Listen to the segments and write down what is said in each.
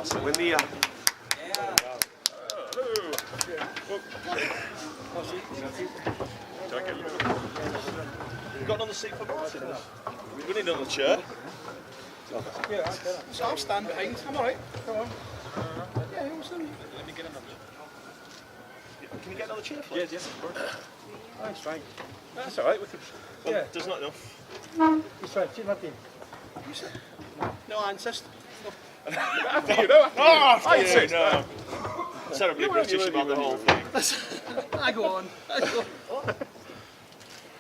So when the got another seat for Martin? We need another chair. Yeah, so I'll stand behind. I'm alright. Come on. Yeah, you'll stand. Let me get another. Can you get another chair for us? Yes, of course. Nice try. That's alright. We could. Well, Yeah. there's not enough. He's trying. See, Martin. You said. No, I insist. After you, no, after I insist. No. Terribly British about the whole thing. I go on.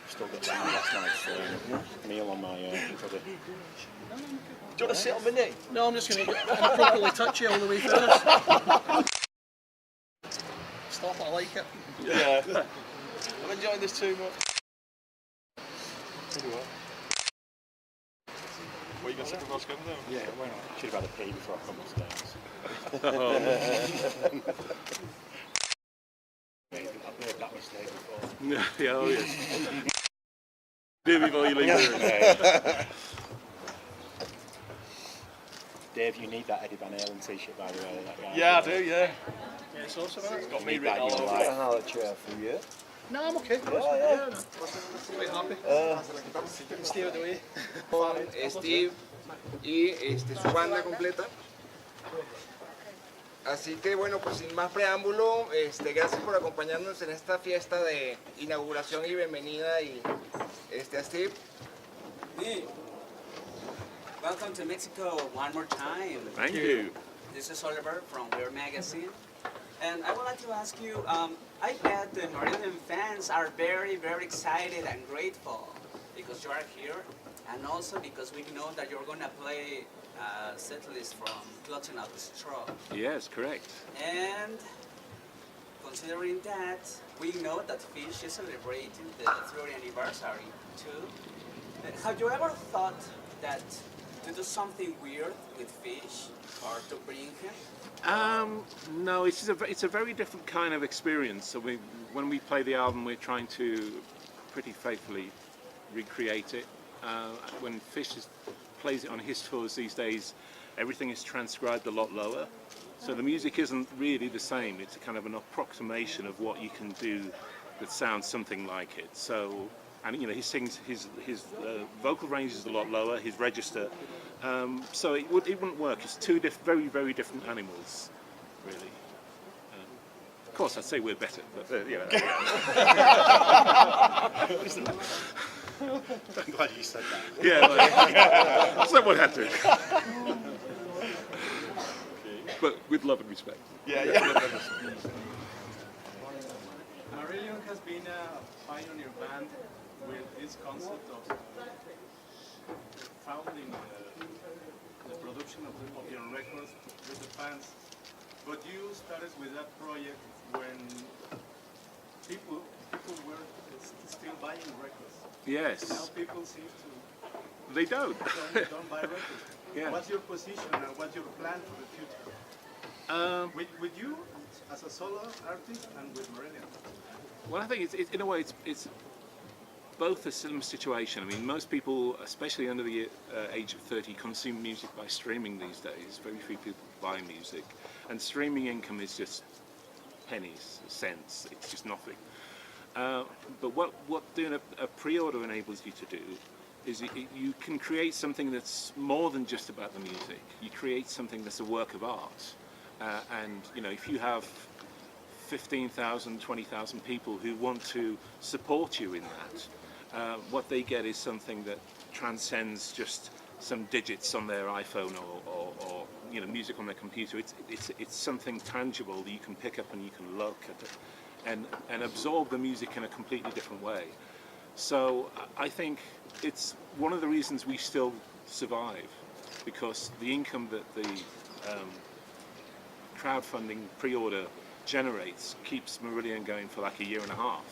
Still got last night's meal on my brother. Do you want to sit on my knee? No, I'm just going to properly touch you all the way through this. Stop, I like it. Yeah. I'm enjoying this too much. What are you going to say before I come down? Yeah, why not? Should have had a pee before I come upstairs. I've made that mistake before. Yeah, oh yes. Do before you leave the room. Dave, you need that Eddie Van Halen t-shirt, by the way. That guy. Yeah, I do, yeah. Yeah, it's awesome, isn't it? It's got me Need written that all in your over life. it. Another chair for you. No, I'm okay. Yeah. Quite happy. Stay out of the way. Steve y su banda completa. Así que bueno, pues sin más preámbulo, gracias por acompañarnos en esta fiesta de inauguración y bienvenida y a Steve. Hey, welcome to Mexico one more time. Thank you. This is Oliver from Weird Magazine. And I would like to ask you, I bet the Marillion fans are very, very excited and grateful because you are here, and also because we know that you're going to play a set list from Glutton of the Straw. Yes, correct. And considering that, we know that Fish is celebrating the 30th anniversary too. Have you ever thought that to do something weird with Fish or to bring him? No, it's a very different kind of experience. So when we play the album, we're trying to pretty faithfully recreate it. When Fish plays it on his tours these days, everything is transcribed a lot lower. So the music isn't really the same. It's a kind of an approximation of what you can do that sounds something like it. So, and you know, he sings his vocal range is a lot lower, his register. So it wouldn't work. It's two very, very different animals, really. Of course, I'd say we're better, but you know. I'm glad you said that. Yeah, someone had to. But with love and respect. Yeah. Marillion has been a pioneer band with this concept of founding the production of your records with the fans. But you started with that project when people were still buying records. Yes. Now people seem to They don't. don't buy records. Yeah. What's your position and what's your plan for the future? With you as a solo artist and with Marillion? Well, I think it's in a way it's both a similar situation. I mean, most people, especially under the age of 30, consume music by streaming these days. Very few people buy music, and streaming income is just pennies, cents. It's just nothing. But what doing a pre-order enables you to do is you can create something that's more than just about the music. You create something that's a work of art, and you know, if you have 15,000, 20,000 people who want to support you in that, what they get is something that transcends just some digits on their iPhone or you know, music on their computer. It's something tangible that you can pick up and you can look at and absorb the music in a completely different way. So I think it's one of the reasons we still survive, because the income that the crowdfunding pre-order generates keeps Marillion going for like a year and a half.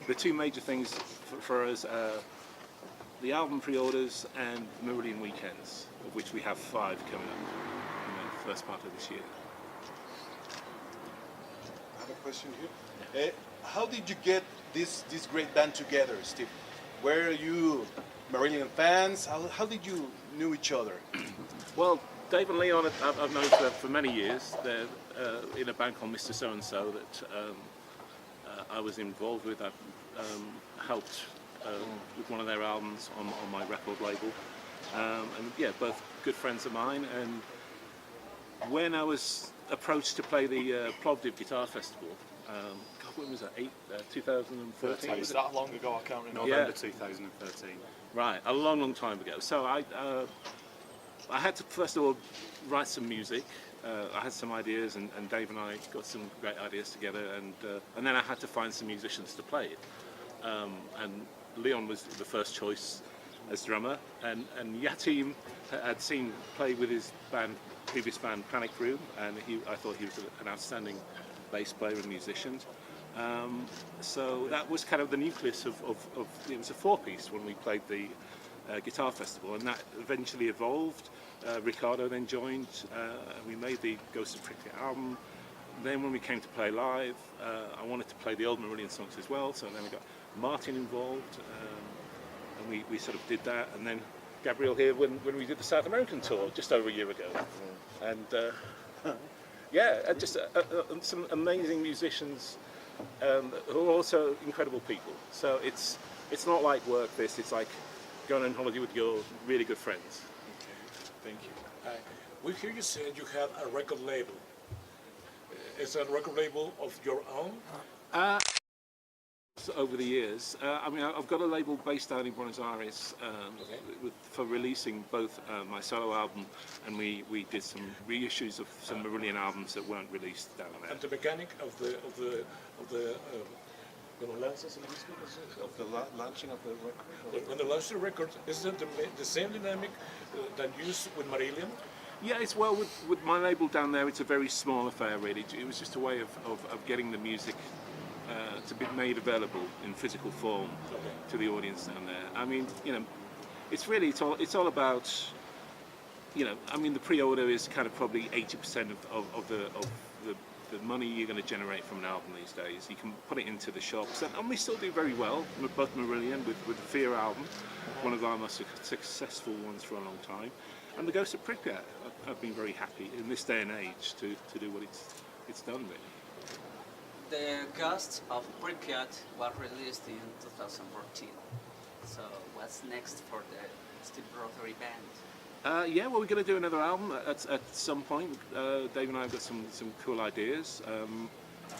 The two major things for us are the album pre-orders and Marillion weekends, of which we have 5 coming up in the first part of this year. I have a question here. How did you get this great band together, Steve? Were you Marillion fans? How did you know each other? Well, Dave and Leon, I've known for many years. They're in a band called Mr. So and So that I was involved with. I've helped with one of their albums on my record label. And yeah, both good friends of mine. And when I was approached to play the Plovdiv Guitar Festival, God, when was that? 2013? It was that long ago, I can't remember. November 2013. Right, a long time ago. So I had to first of all write some music. I had some ideas, and Dave and I got some great ideas together, and then I had to find some musicians to play it. And Leon was the first choice as drummer, and Yatim had seen play with his previous band Panic Room, and I thought he was an outstanding bass player and musician. So that was kind of the nucleus of it was a four-piece when we played the Guitar Festival, and that eventually evolved. Ricardo then joined, and we made the Ghost of Pripyat album. Then when we came to play live, I wanted to play the old Marillion songs as well, so then we got Martin involved, and we sort of did that, and then Gabriel here when we did the South American tour just over a year ago. And yeah, just some amazing musicians who are also incredible people. So it's not like work this, it's like going on holiday with your really good friends. Thank you. We hear you said you have a record label. Is that a record label of your own? Over the years, I mean, I've got a label based down in Buenos Aires for releasing both my solo album, and we did some reissues of some Marillion albums that weren't released down there. And the mechanic of the launching of the record? When they launch the record, isn't it the same dynamic that used with Marillion? Yeah, it's well with my label down there. It's a very small affair, really. It was just a way of getting the music to be made available in physical form to the audience down there. I mean, you know, it's all about, you know, I mean, the pre-order is kind of probably 80% of the money you're going to generate from an album these days. You can put it into the shops, and we still do very well. Both Marillion with the Fear album, one of our most successful ones for a long time, and the Ghost of Pripyat. I've been very happy in this day and age to do what it's done really. The Ghost of Pripyat was released in 2014. So what's next for the Stevery Rothery band? Yeah, well, we're going to do another album at some point. Dave and I have got some cool ideas.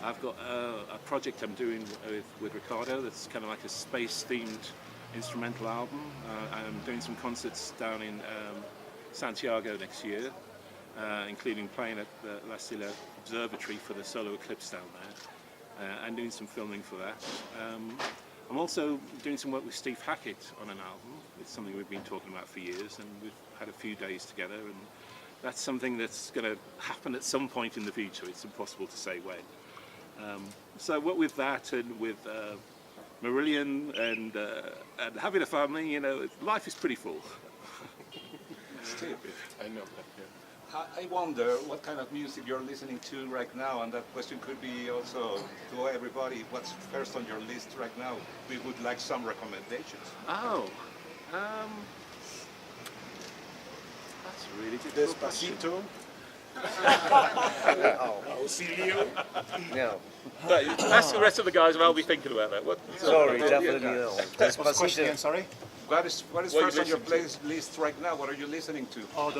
I've got a project I'm doing with Ricardo that's kind of like a space-themed instrumental album. I'm doing some concerts down in Santiago next year, including playing at the La Silla Observatory for the solar eclipse down there, and doing some filming for that. I'm also doing some work with Steve Hackett on an album. It's something we've been talking about for years, and we've had a few days together, and that's something that's going to happen at some point in the future. It's impossible to say when. So what with that and with Marillion and having a family, you know, life is pretty full. Steve, I know that, yeah. I wonder what kind of music you're listening to right now, and that question could be also to everybody. What's first on your list right now? We would like some recommendations. Oh, that's a really difficult question. Despacito. Auxilio. No. But ask the rest of the guys, and I'll be thinking about that. Sorry, definitely no. What's the question again, Despacito. sorry? What is What are first you on your listening playlist right now? What are you listening to? Oh,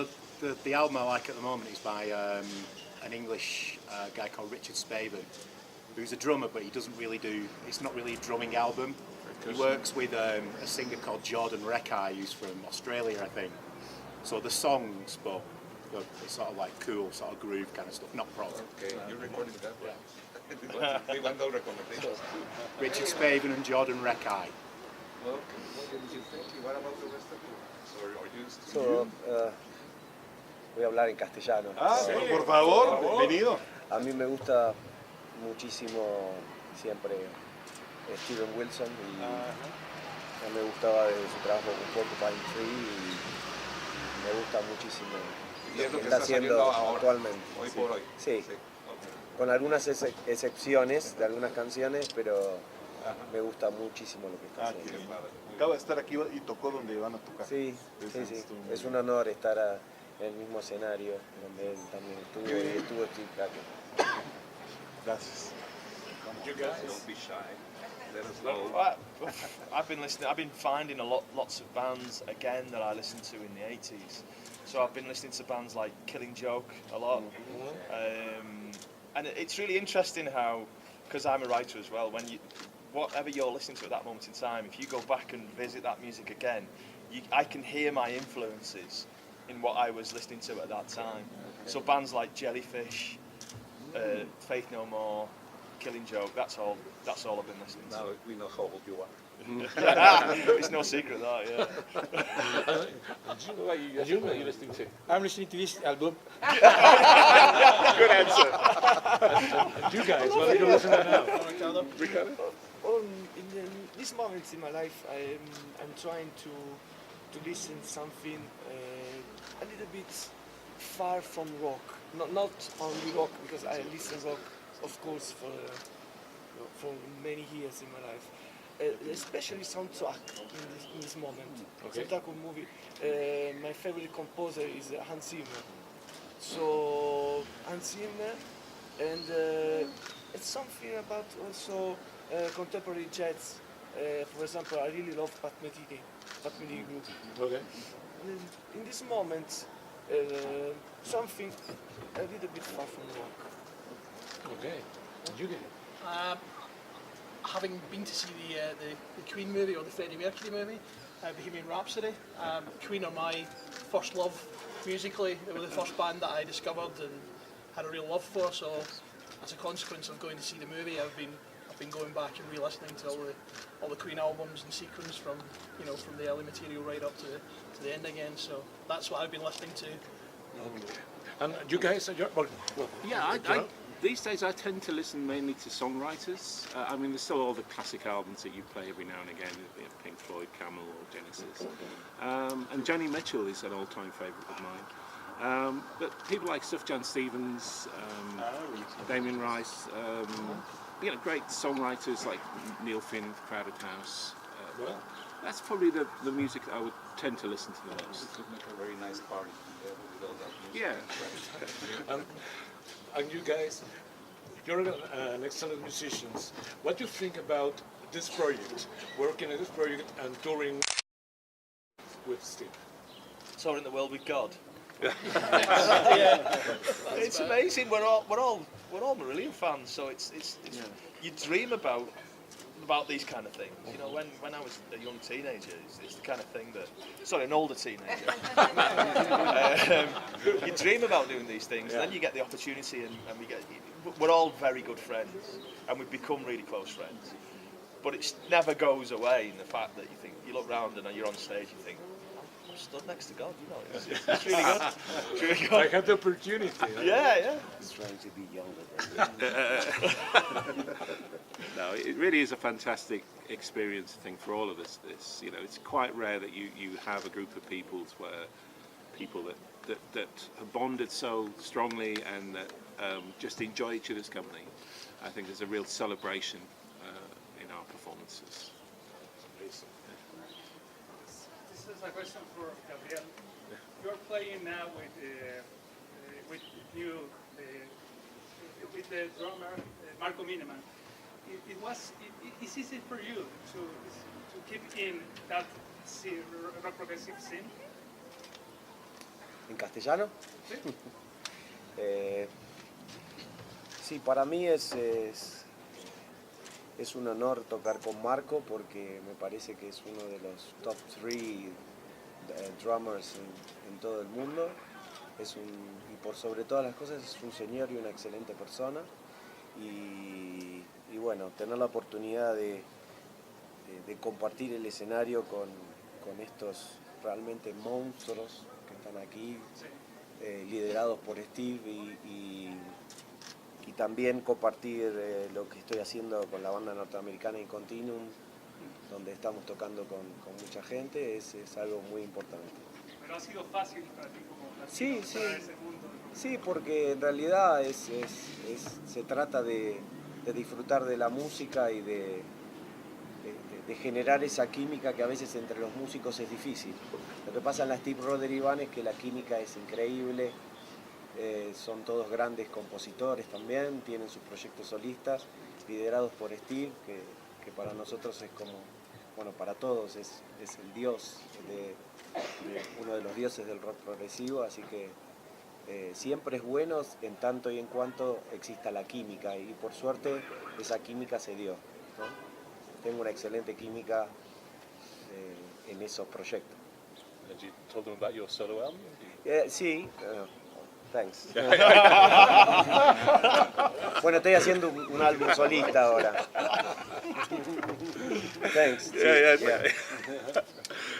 the album I like at the moment is by an English guy called Richard Spaven, who's a drummer, but he doesn't really do. It's not really a drumming album. He works with a singer called Jordan Rekai, who's from Australia, I think. So the songs, but it's sort of like cool, sort of groove kind of stuff, not prog. Okay, you're recording that one. We want no recommendations. Richard Spaven and Jordan Rekai. Well, what did you think? What about the rest of you? Sorry, are you So, voy a hablar en castellano. Por favor, bienvenido. A mí me gusta muchísimo siempre Steven Wilson y ya me gustaba desde su trabajo con Porcupine Tree y me gusta muchísimo Y es lo lo que que está está haciendo saliendo ahora, actualmente. hoy Sí. por hoy. Sí, Okay. con algunas excepciones de algunas canciones, pero me gusta muchísimo lo que está Qué haciendo. bien. Acaba de estar aquí y tocó donde van a tocar. Sí, Eso sí, sí. estuvo muy Es bien. un honor estar en el mismo escenario donde él también estuvo y estuvo Steve Rothery. Gracias. You guys? Don't be shy. Let us Well, know. I've been listening. I've been finding lots of bands again that I listened to in the '80s. So I've been listening to bands like Killing Joke a lot, and it's really interesting how, because I'm a writer as well, when whatever you're listening to at that moment in time, if you go back and visit that music again, I can hear my influences in what I was listening to at that time. So bands like Jellyfish, Faith No More, Killing Joke, that's all I've been listening to. Now we know how old you are. It's no secret that, yeah. What are you listening to? I'm listening to this album. Good answer. You guys, what are you listening to now? Ricardo? In this moment in my life, I'm trying to listen something a little bit far from rock. Not only rock, because I listen rock, of course, for many years in my life. Especially soundtrack in this moment. Okay. Soundtrack of movie. My favorite composer is Hans Zimmer. So Hans Zimmer, and it's something about also contemporary jazz. For example, I really love Pat Metheny group. Okay. And in this moment, something a little bit far from rock. Okay. You get Having been to see the Queen movie or the Freddie Mercury movie, Bohemian Rhapsody, Queen are my first love musically. They were the first band that I discovered and had a real love for. So, as a consequence of going to see the movie, I've been going back and re-listening to all the Queen albums and sequence from the early material right up to the end again. So that's what I've been listening to. okay. And you guys, Yeah, these days I tend to listen mainly to songwriters. I mean, there's still all the classic albums that you play every now and again, Pink Floyd, Camel or Genesis. And Joni Mitchell is an all-time favourite of mine. But people like Sufjan Stevens, Damien Rice, great songwriters like Neil Finn, Crowded House. That's probably the music that I would tend to listen to the most. It could make a very nice party with all that music. Yeah. and you guys, you're an excellent musicians. What do you think about this project, working on this project and touring with Steve? Touring the world with God. Yeah. It's amazing. We're all Marillion fans, so it's you dream about these kind of things. You know, when I was a young teenager, it's the kind of thing an older teenager. You dream about doing these things, and then you get the opportunity, and we're all very good friends, and we've become really close friends. But it never goes away in the fact that you look round and you're on stage, you think, I'm stood next to God, it's really good. It's really good. I had the opportunity. Yeah. He's trying to be younger than No, it really is a fantastic experience, I think, for all of us. It's quite rare that you have a group of people that have bonded so strongly and that just enjoy each other's company. I think there's a real celebration in our performances. This is a question for Gabriel. You're playing now with the drummer Marco Mineman. It's easy for you to keep in that rock progressive scene? ¿En castellano? Sí. Sí, para mí es un honor tocar con Marco porque me parece que es uno de los top 3 drummers en todo el mundo. Y por sobre todas las cosas es un señor y una excelente persona. Y bueno, tener la oportunidad de compartir el escenario con estos realmente monstruos que están aquí, liderados por Steve, y también compartir lo que estoy haciendo con la banda norteamericana In Continuum, donde estamos tocando con mucha gente, es algo muy importante. Pero ha sido fácil para ti como Sí, entrar a ese mundo. Sí, porque en realidad se trata de disfrutar de la música y de de generar esa química que a veces entre los músicos es difícil. Lo que pasa en la Stevery Rothery Band es que la química es increíble, son todos grandes compositores también, tienen sus proyectos solistas, liderados por Steve, que para nosotros es como, bueno, para todos es el dios, uno de los dioses del rock progresivo, así que siempre es bueno en tanto y en cuanto exista la química, y por suerte esa química se dio, ¿no? Tengo una excelente química en esos proyectos. And you told them about your solo album? Sí, thanks. Bueno, estoy haciendo un álbum solista ahora. Thanks. Yeah.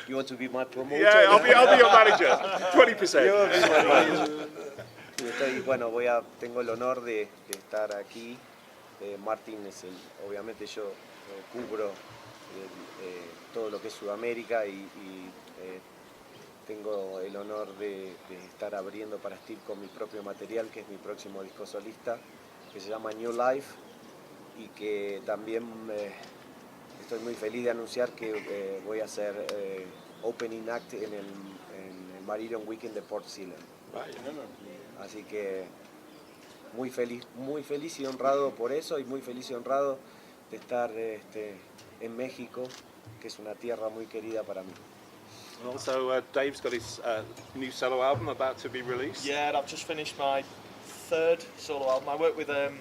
You want to be my promoter? Yeah, I'll be your manager. 20%. You'll be my manager. Tengo el honor de estar aquí. Martin obviamente yo cubro todo lo que es Sudamérica y tengo el honor de estar abriendo para Steve con mi propio material, que es mi próximo disco solista, que se llama New Life, y que también estoy muy feliz de anunciar que voy a hacer opening act en el Marillion Weekend de Port Sealand. Así que muy feliz y honrado por eso, y muy feliz y honrado de estar en México, que es una tierra muy querida para mí. And also, Dave's got his new solo album about to be released. Yeah, I've just finished my third solo album. I work with a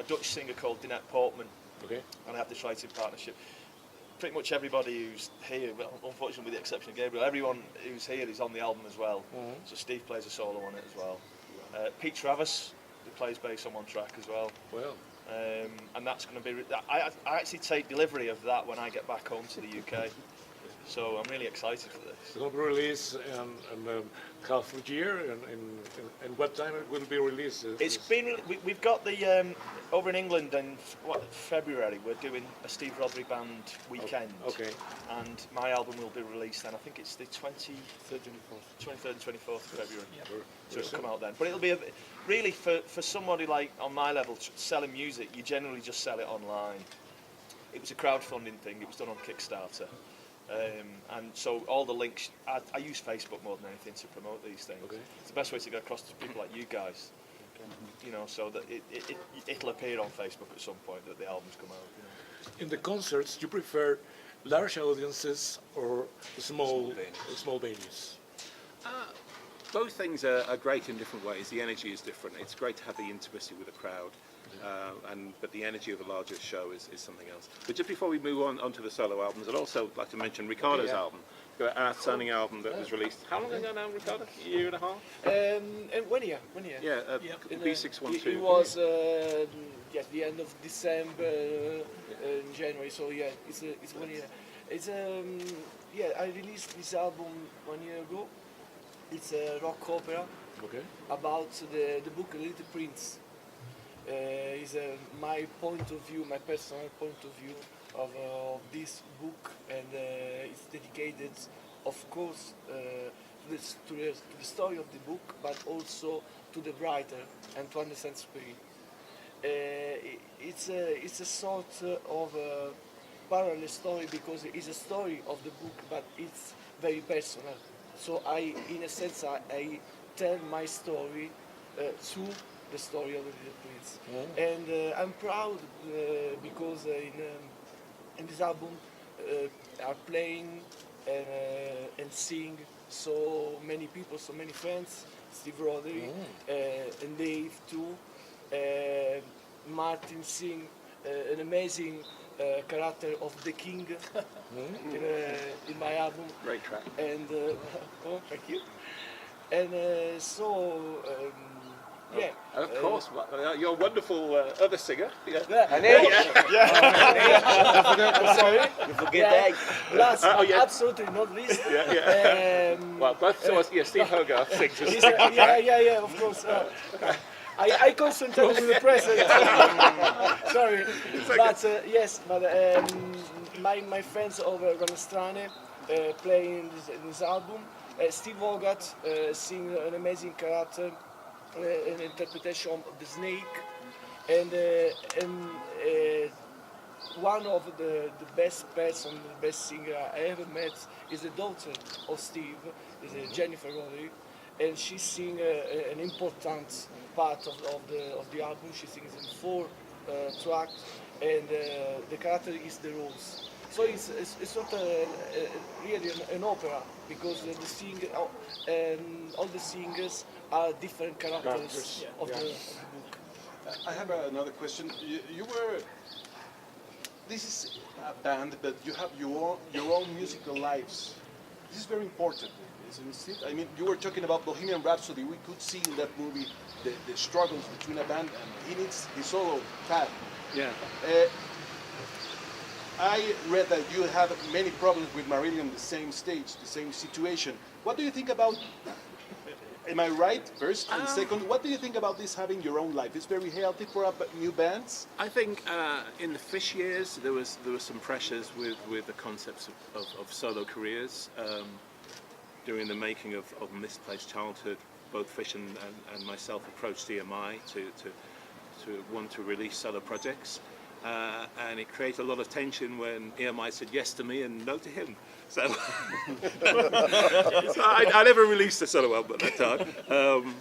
Dutch singer called Dinette Portman, and I have this writing partnership. Pretty much everybody who's here, well, unfortunately with the exception of Gabriel, everyone who's here is on the album as well. So Steve plays a solo on it as well. Pete Travis, who plays bass on one track as well. Well. And that's going to be. I actually take delivery of that when I get back home to the UK. So I'm really excited for this. It's going to be released in half a year, and what time it will be released? We've got the over in England in February. We're doing a Steve Rothery Band weekend. Okay. And my album will be released then. I think it's the 23rd and 24th of February. Yeah. So it'll come out then. But it'll be really for somebody like on my level selling music. You generally just sell it online. It was a crowdfunding thing. It was done on Kickstarter. And so all the links, I use Facebook more than anything to promote these things. Okay. It's the best way to get across to people like you guys. You know, so that it'll appear on Facebook at some point that the album's come out. You know. In the concerts, you prefer large audiences or small venues? Both things are great in different ways. The energy is different. It's great to have the intimacy with the crowd. But the energy of a larger show is something else. But just before we move on to the solo albums, I'd also like to mention Ricardo's album, an outstanding album that was released. How long ago now, Ricardo? A year and a half? 1 year. Yeah, B612. It was the end of December, January. So yeah, it's 1 year. It's I released this album 1 year ago. It's a rock opera about the book Little Prince. Is my point of view, my personal point of view of this book, and it's dedicated, of course, to the story of the book, but also to the writer, Antoine de Saint-Exupéry. It's a sort of a parallel story because it's a story of the book, but it's very personal. So in a sense, I tell my story through the story of the Little Prince. And I'm proud because in this album are playing and sing so many people, so many friends, Steve Rothery and Dave too. Martin sing an amazing character of the king in my album. Great track. And thank you. And yeah. And of course, your wonderful other singer. Sorry. You forget that. Last, absolutely not least. Well, both Steve Hogarth sings. Yeah, of course. I concentrate on the present. Sorry, but my friends over Gonestrane playing this album. Steve Hogarth sing an amazing character. An interpretation of the snake, and one of the best person, the best singer I ever met is the daughter of Steve, is Jennifer Rothery, and she sings an important part of the album. She sings in 4 tracks, and the character is the rose. So it's not really an opera, because all the singers are different characters of the book. I have another question. You were. This is a band, but you have your own musical lives. This is very important, isn't it? I mean, you were talking about Bohemian Rhapsody. We could see in that movie the struggles between a band, and he needs his solo path. Yeah. I read that you had many problems with Marillion, the same stage, the same situation. What do you think about? Am I right? First and second, what do you think about this having your own life? It's very healthy for new bands. I think in the Fish years there were some pressures with the concepts of solo careers. During the making of Misplaced Childhood, both Fish and myself approached EMI to want to release solo projects. And it created a lot of tension when EMI said yes to me and no to him. So, so I never released a solo album at that time.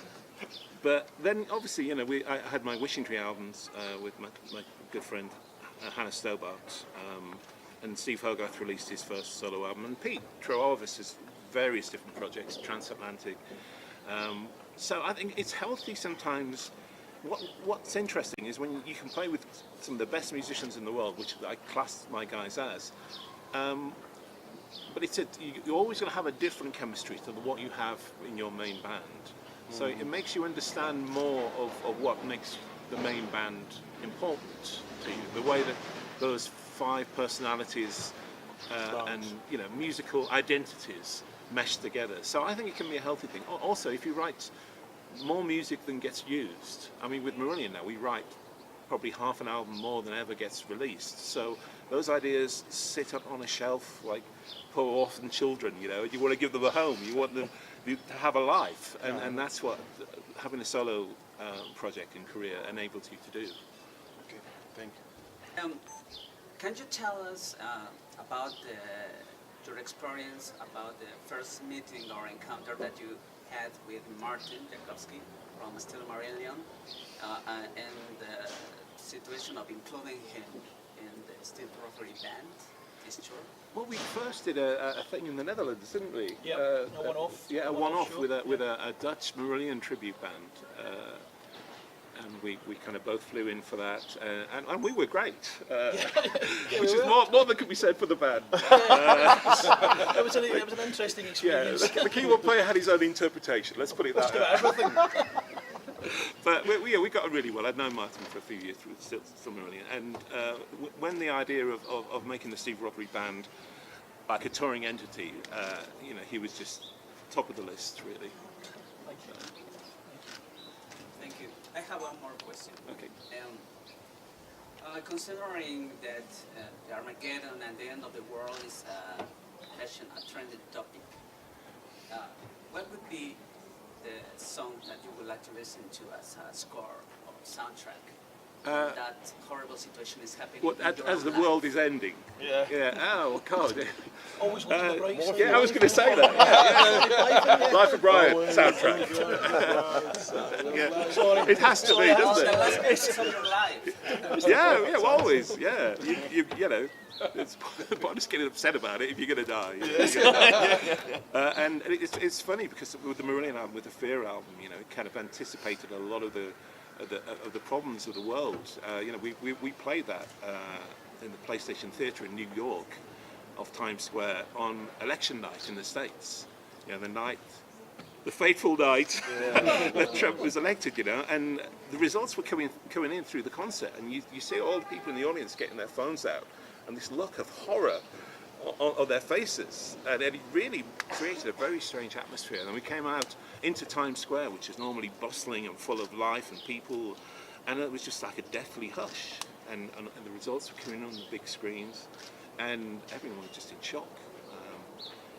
But then, obviously, you know, I had my Wishing Tree albums with my good friend Hannah Stobart, and Steve Hogarth released his first solo album, and Pete Troarvis has various different projects, transatlantic. So I think it's healthy sometimes. What's interesting is when you can play with some of the best musicians in the world, which I class my guys as, but you're always going to have a different chemistry to what you have in your main band. So it makes you understand more of what makes the main band important to you, the way that those 5 personalities and musical identities mesh together. So I think it can be a healthy thing. Also, if you write more music than gets used. I mean, with Marillion now, we write probably half an album more than ever gets released. So those ideas sit up on a shelf like poor orphan children, you know. You want to give them a home, you want them to have a life, and that's what having a solo project in Korea enables you to do. Okay, thank you. Can you tell us about your experience, about the first meeting or encounter that you had with Martin Jakowski from Still Marillion, and the situation of including him in the Stevery Rothery band? Is it true? Well, we first did a thing in the Netherlands, didn't we? Yeah, a one-off. Yeah, a one-off with a Dutch Marillion tribute band. And we kind of both flew in for that, and we were great, which is more than could be said for the band. It was an interesting experience. Yeah, the keyboard player had his own interpretation. Let's put it that way. But we got on really well. I'd known Martin for a few years through Still Marillion, and when the idea of making the Stevery Rothery band like a touring entity, he was just top of the list, really. Thank you. I have one more question. Okay. Considering that the Armageddon and the end of the world is a trending topic, what would be the song that you would like to listen to as a score or soundtrack? That horrible situation is happening. What, as the world is ending? Yeah. Yeah. Oh God. Always looking at the bright side. Yeah, I was going to say that. Life of Brian soundtrack. Yeah. It has to be, doesn't The last it? pieces of your life. Yeah, well, always. Yeah. You know. It's just getting upset about it if you're going to die. And it's funny because with the Marillion album, with the Fear album, it kind of anticipated a lot of the problems of the world. We played that in the PlayStation Theatre in New York off Times Square on election night in the States. The fateful night that Trump was elected, and the results were coming in through the concert, and you see all the people in the audience getting their phones out, and this look of horror on their faces, and it really created a very strange atmosphere. And we came out into Times Square, which is normally bustling and full of life and people, and it was just like a deathly hush. And the results were coming on the big screens, and everyone was just in shock.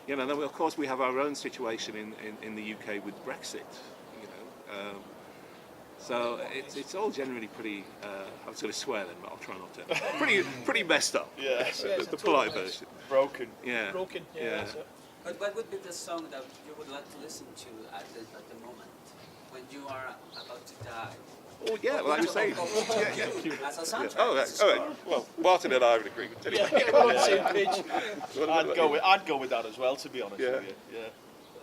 And then of course we have our own situation in the UK with Brexit. So it's all generally pretty. I was going to swear then, but I'll try not to. Pretty messed up. Yeah, the polite version. Broken. Yeah. Broken. Yeah. That's it. But what would be the song that you would like to listen to at the moment when you are about to die? Oh yeah, like you say. As a soundtrack. Oh, well, Martin and I would agree with Yeah, we're on the same page. I'd go with that as well, to be honest with you. Yeah.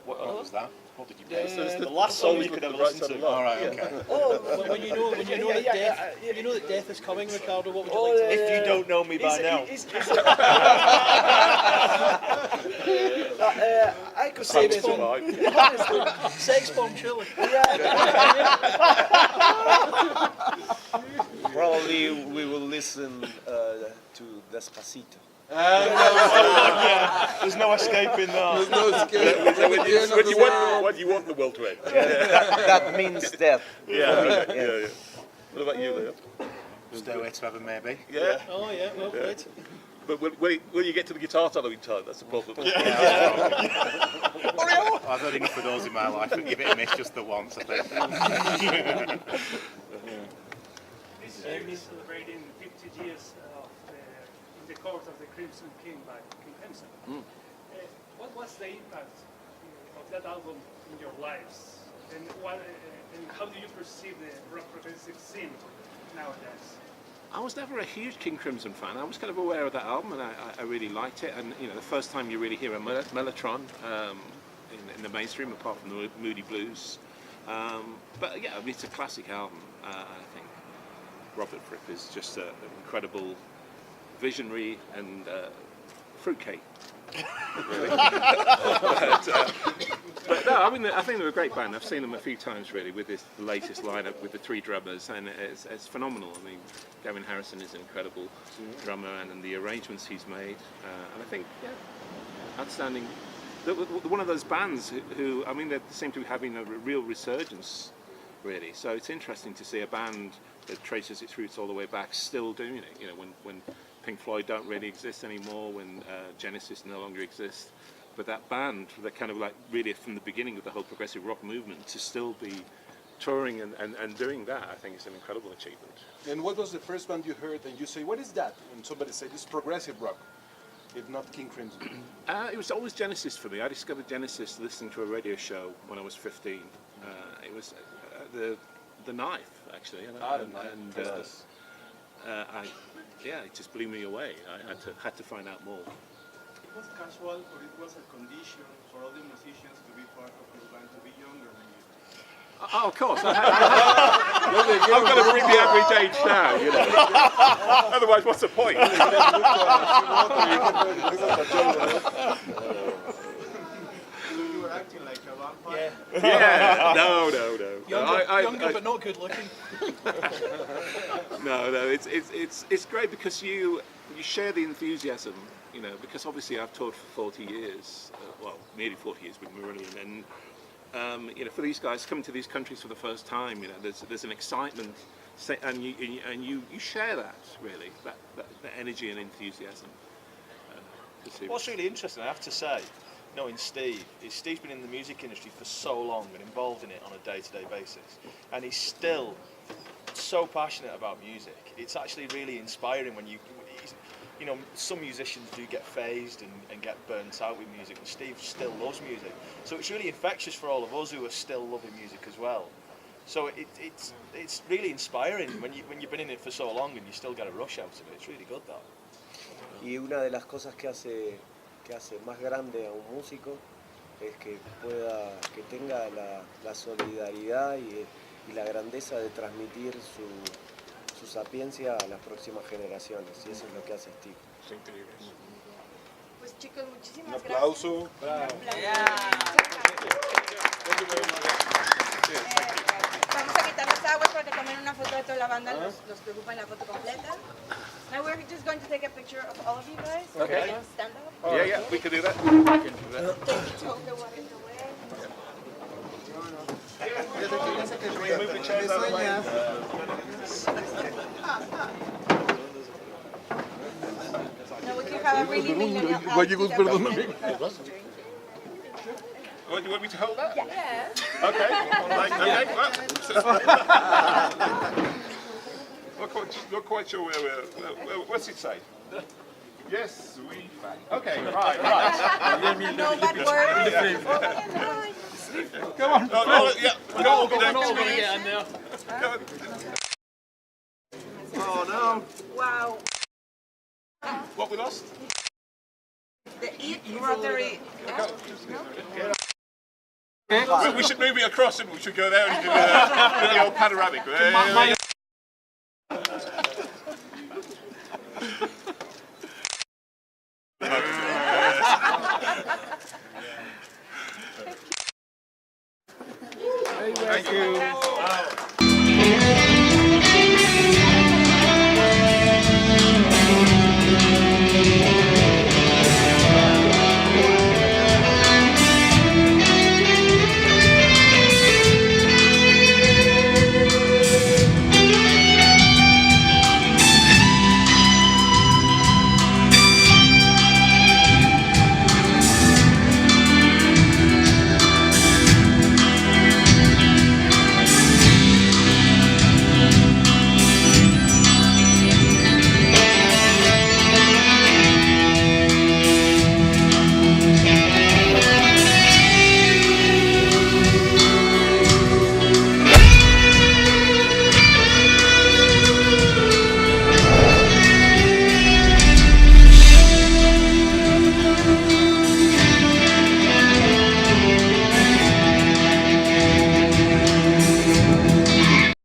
What was that? What did you play? It's the last song you could ever listen to. All right, okay. When you know that death is coming, Ricardo, what would you like to? If you don't know me by now. I could say this one. Sex bomb, surely. Probably we will listen to Despacito. There's no escaping that. There's no escape. When you want the world to end. That means death. Yeah. What about you, Leo? Stairway to Heaven, maybe. Yeah. Oh yeah, well played. But when you get to the guitar soloing time, that's the problem. I've heard enough of those in my life. Give it a miss just the once, I think. This year is celebrating 50 years of In the Court of the Crimson King by King Crimson. What was the impact of that album in your lives? And how do you perceive the rock progressive scene nowadays? I was never a huge King Crimson fan. I was kind of aware of that album, and I really liked it. And the first time you really hear a Mellotron in the mainstream, apart from the Moody Blues. But yeah, I mean, it's a classic album. I think Robert Fripp is just an incredible visionary and fruitcake. Really. But no, I mean, I think they're a great band. I've seen them a few times really with this latest lineup with the 3 drummers, and it's phenomenal. I mean, Gavin Harrison is an incredible drummer, and the arrangements he's made, and I think, outstanding. One of those bands who I mean, they seem to be having a real resurgence, really. So it's interesting to see a band that traces its roots all the way back still doing it. When Pink Floyd don't really exist anymore, when Genesis no longer exists, but that band, that kind of like really from the beginning of the whole progressive rock movement, to still be touring and doing that, I think is an incredible achievement. And what was the first band you heard and you say, what is that? And somebody said, it's progressive rock, if not King Crimson. It was always Genesis for me. I discovered Genesis listening to a radio show when I was 15. It was the Knife, actually. It just blew me away. I had to find out more. It was casual, or it was a condition for all the musicians to be part of your band, to be younger than you? Oh, of course. I've got to bring the average age down, Otherwise, what's the point? You were acting like a vampire. Yeah. No. Younger but not good looking. No. It's great because you share the enthusiasm. Because obviously I've toured for 40 years, nearly 40 years with Marillion, and for these guys coming to these countries for the first time, there's an excitement, and you share that really, that energy and enthusiasm. What's really interesting, I have to say, knowing Steve, is Steve's been in the music industry for so long and involved in it on a day-to-day basis, and he's still so passionate about music. It's actually really inspiring when some musicians do get phased and get burnt out with music, and Steve still loves music. So it's really infectious for all of us who are still loving music as well. So it's really inspiring when you've been in it for so long and you still get a rush out of it. It's really good, that. Y una de las cosas que hace más grande a un músico es que tenga la solidaridad y la grandeza de transmitir su sapiencia a las próximas generaciones, y eso es lo que hace Steve. Es increíble. Pues chicos, muchísimas Un aplauso. gracias. Bravo. Vamos a quitar las aguas para que tomen una foto de toda la banda, nos preocupa la foto completa. Now we're just going to take a picture of all of you guys. Okay. Stand up. Yeah, we can do that. Hold the water away. Can we move the chairs out of the way? No, we can have a really millennial Gallegos, perdóname. What, you want me to hold that? Yeah. Okay. Not quite sure where what's it say? Yes, we find. Okay, right. No bad words. Come on. Yeah, we all go next. We're gonna get in there. Oh no. Wow. What we lost? The Rothery. We should move it across and we should go there and do the old panoramic.